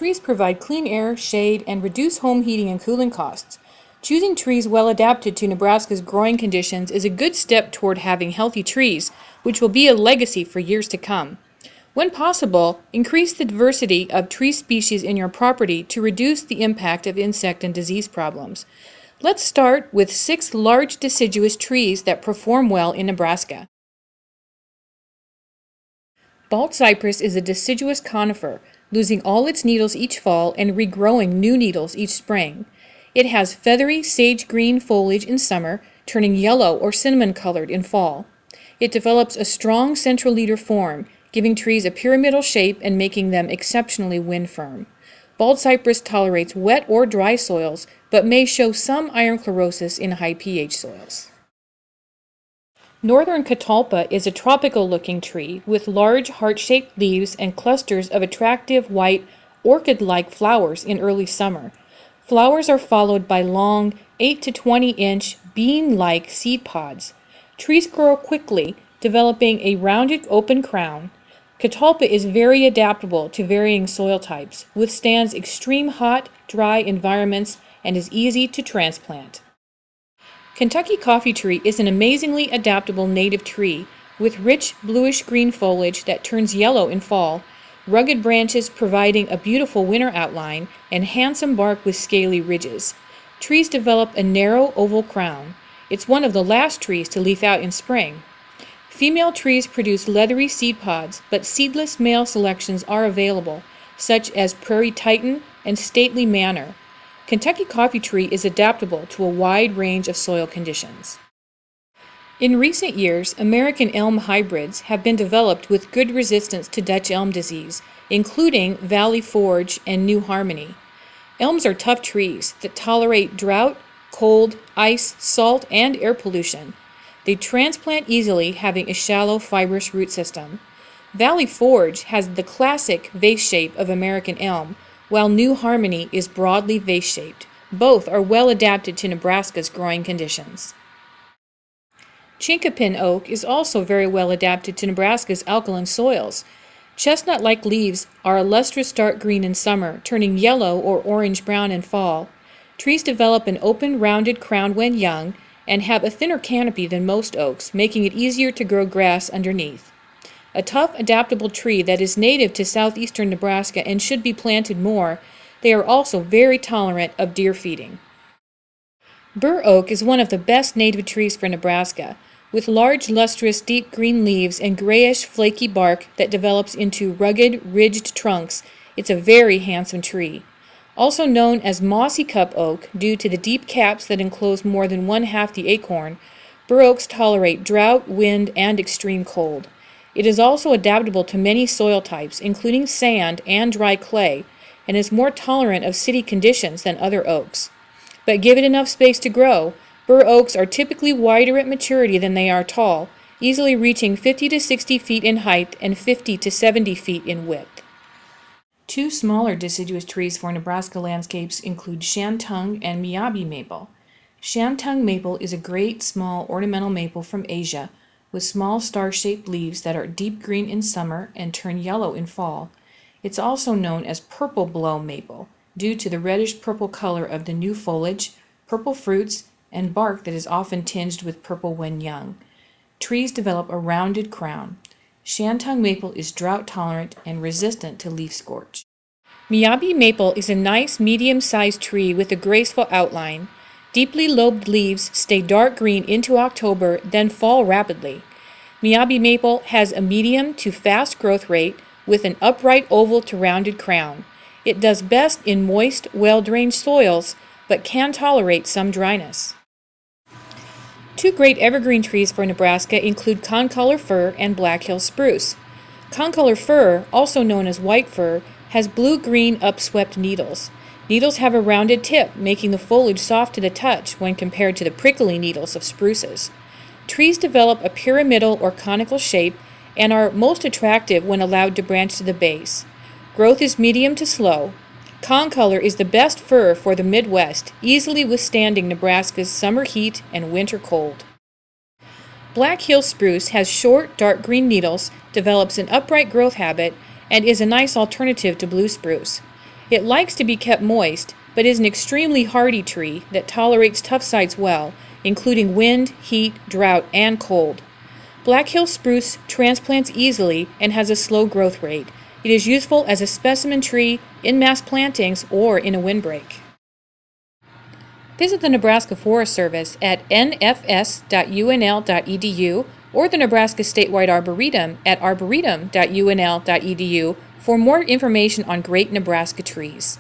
trees provide clean air, shade, and reduce home heating and cooling costs. Choosing trees well adapted to Nebraska's growing conditions is a good step toward having healthy trees, which will be a legacy for years to come. When possible, increase the diversity of tree species in your property to reduce the impact of insect and disease problems. Let's start with 6 large deciduous trees that perform well in Nebraska. Bald cypress is a deciduous conifer, losing all its needles each fall and regrowing new needles each spring. It has feathery sage-green foliage in summer, turning yellow or cinnamon-colored in fall. It develops a strong central leader form, giving trees a pyramidal shape and making them exceptionally wind-firm. Bald cypress tolerates wet or dry soils, but may show some iron chlorosis in high pH soils. Northern Catawba is a tropical-looking tree with large heart-shaped leaves and clusters of attractive white orchid-like flowers in early summer. Flowers are followed by long 8 to 20-inch bean-like seed pods. Trees grow quickly, developing a rounded open crown. Catawba is very adaptable to varying soil types, withstands extreme hot, dry environments, and is easy to transplant. Kentucky coffee tree is an amazingly adaptable native tree with rich bluish-green foliage that turns yellow in fall, rugged branches providing a beautiful winter outline, and handsome bark with scaly ridges. Trees develop a narrow oval crown. It's one of the last trees to leaf out in spring. Female trees produce leathery seed pods, but seedless male selections are available, such as Prairie Titan and Stately Manor. Kentucky coffee tree is adaptable to a wide range of soil conditions. In recent years, American elm hybrids have been developed with good resistance to Dutch elm disease, including Valley Forge and New Harmony. Elms are tough trees that tolerate drought, cold, ice, salt, and air pollution. They transplant easily, having a shallow, fibrous root system. Valley Forge has the classic vase shape of American elm, while New Harmony is broadly vase-shaped. Both are well adapted to Nebraska's growing conditions. Chinkapin oak is also very well adapted to Nebraska's alkaline soils. Chestnut-like leaves are a lustrous dark green in summer, turning yellow or orange-brown in fall. Trees develop an open, rounded crown when young, and have a thinner canopy than most oaks, making it easier to grow grass underneath. A tough, adaptable tree that is native to southeastern Nebraska and should be planted more, they are also very tolerant of deer feeding. Burr oak is one of the best native trees for Nebraska, with large, lustrous, deep green leaves and grayish, flaky bark that develops into rugged, ridged trunks. It's a very handsome tree. Also known as mossy cup oak due to the deep caps that enclose more than 1/2 the acorn, Burr oaks tolerate drought, wind, and extreme cold. It is also adaptable to many soil types, including sand and dry clay, and is more tolerant of city conditions than other oaks. But give it enough space to grow, Burr oaks are typically wider at maturity than they are tall, easily reaching 50 to 60 feet in height and 50 to 70 feet in width. 2 smaller deciduous trees for Nebraska landscapes include Shantung and Miyabi Maple. Shantung Maple is a great small ornamental maple from Asia with small star-shaped leaves that are deep green in summer and turn yellow in fall. It's also known as purple blow maple due to the reddish-purple color of the new foliage, purple fruits, and bark that is often tinged with purple when young. Trees develop a rounded crown. Shantung maple is drought-tolerant and resistant to leaf scorch. Miyabi maple is a nice medium-sized tree with a graceful outline. Deeply lobed leaves stay dark green into October, then fall rapidly. Miyabi maple has a medium to fast growth rate with an upright oval to rounded crown. It does best in moist, well-drained soils, but can tolerate some dryness. 2 great evergreen trees for Nebraska include concolor fir and Black Hill spruce. Concolor fir, also known as white fir, has blue-green upswept needles. Needles have a rounded tip, making the foliage soft to the touch when compared to the prickly needles of spruces. Trees develop a pyramidal or conical shape and are most attractive when allowed to branch to the base. Growth is medium to slow. Concolor is the best fir for the Midwest, easily withstanding Nebraska's summer heat and winter cold. Black Hill spruce has short, dark green needles, develops an upright growth habit, and is a nice alternative to blue spruce. It likes to be kept moist, but is an extremely hardy tree that tolerates tough sites well, including wind, heat, drought, and cold. Black Hill spruce transplants easily and has a slow growth rate. It is useful as a specimen tree in mass plantings or in a windbreak. Visit the Nebraska Forest Service at nfs.unl.edu or the Nebraska Statewide Arboretum at arboretum.unl.edu for more information on great Nebraska trees.